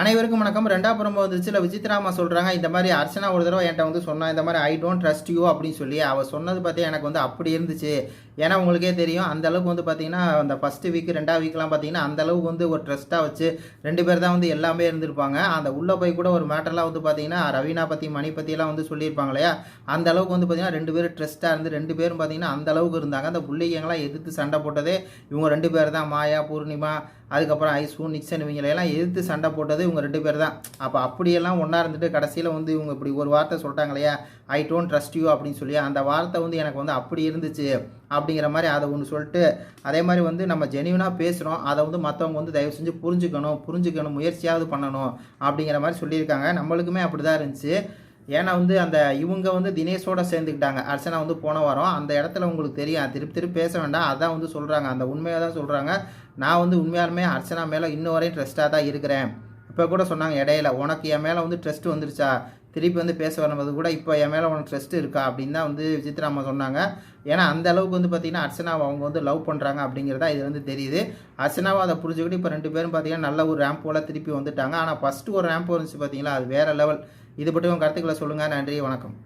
அனைவருக்கும் வணக்கம். 2ஆம் புறம்பு வந்துருச்சுல விசித்ராமா சொல்றாங்க, இந்த மாதிரி அர்ச்சனா ஒரு தடவை என்கிட்ட வந்து சொன்னா, இந்த மாதிரி ஐ டோன்ட் ட்ரஸ்ட் யூ அப்படின்னு சொல்லி அவ சொன்னது பார்த்தா எனக்கு வந்து அப்படி இருந்துச்சு. ஏன்னா உங்களுக்கே தெரியும் அந்த அளவுக்கு வந்து பார்த்தீங்கன்னா அந்த ஃபர்ஸ்ட் வீக் 2ஆவது வீக்லாம் பார்த்தீங்கன்னா அந்த அளவுக்கு வந்து ஒரு ட்ரஸ்ட்டாக வச்சு 2 பேர் தான் வந்து எல்லாமே இருந்திருப்பாங்க. அந்த உள்ளே போய் கூட ஒரு மேட்டர்லாம் வந்து பார்த்தீங்கன்னா ரவீனா பற்றி மணி பற்றியெல்லாம் வந்து சொல்லியிருப்பாங்க இல்லையா, அந்த அளவுக்கு வந்து பார்த்தீங்கன்னா 2 பேரும் ட்ரஸ்ட்டாக இருந்து 2 பேரும் பார்த்தீங்கன்னா அந்த அளவுக்கு இருந்தாங்க. அந்த பிள்ளைங்களாம் எதிர்த்து சண்டை போட்டதே இவங்க 2 பேர் தான். மாயா, பூர்ணிமா, அதுக்கப்புறம் ஐசு, நிக்சன் இவங்களையெல்லாம் எதிர்த்து சண்டை போட்டது இவங்க 2 பேர் தான். அப்போ அப்படியெல்லாம் ஒன்றா இருந்துட்டு கடைசியில் வந்து இவங்க இப்படி ஒரு வார்த்தை சொல்லிட்டாங்க இல்லையா, ஐ டோன்ட் ட்ரஸ்ட் யூ அப்படின்னு சொல்லி, அந்த வார்த்தை வந்து எனக்கு வந்து அப்படி இருந்துச்சு அப்படிங்கிற மாதிரி அதை ஒன்று சொல்லிட்டு, அதே மாதிரி வந்து நம்ம ஜெனியூனாக பேசுகிறோம், அதை வந்து மற்றவங்க வந்து தயவு செஞ்சு புரிஞ்சுக்கணும், முயற்சியாவது பண்ணணும் அப்படிங்கிற மாதிரி சொல்லியிருக்காங்க. நம்மளுக்குமே அப்படி தான் இருந்துச்சு. ஏன்னா வந்து அந்த இவங்க வந்து தினேஷோட சேர்ந்துக்கிட்டாங்க. அர்ச்சனா வந்து போன வாரம் அந்த இடத்துல உங்களுக்கு தெரியும், திருப்பி பேச வேண்டாம், அதான் வந்து சொல்கிறாங்க, அந்த உண்மையை தான் சொல்கிறாங்க. நான் வந்து உண்மையாலுமே அர்ச்சனா மேலே இன்ன வரையும் ட்ரஸ்ட்டாக தான் இருக்கிறேன். இப்போ கூட சொன்னாங்க இடையில, உனக்கு என் மேலே வந்து ட்ரஸ்ட் வந்துருச்சா, திருப்பி வந்து பேச வரும்போது கூட இப்போ என் மேலே உனக்கு ட்ரஸ்ட் இருக்கா அப்படின்னு தான் வந்து விசித்ராமா சொன்னாங்க. ஏன்னா அந்த அளவுக்கு வந்து பார்த்தீங்கன்னா அர்ச்சனாவை அவங்க வந்து லவ் பண்ணுறாங்க அப்படிங்கிறதா இது வந்து தெரியுது. அர்ச்சனாவை அதை புரிஞ்சுக்கிட்டு இப்போ 2 பேரும் பார்த்தீங்கன்னா நல்ல ஒரு ரேம்ப் போல் திருப்பி வந்துட்டாங்க. ஆனால் ஃபஸ்ட்டு ஒரு ரேம்ப் வந்துச்சு பார்த்தீங்களா, அது வேறு லெவல். இது பற்றி உங்கள் கருத்துக்களை சொல்லுங்கள். நன்றி, வணக்கம்.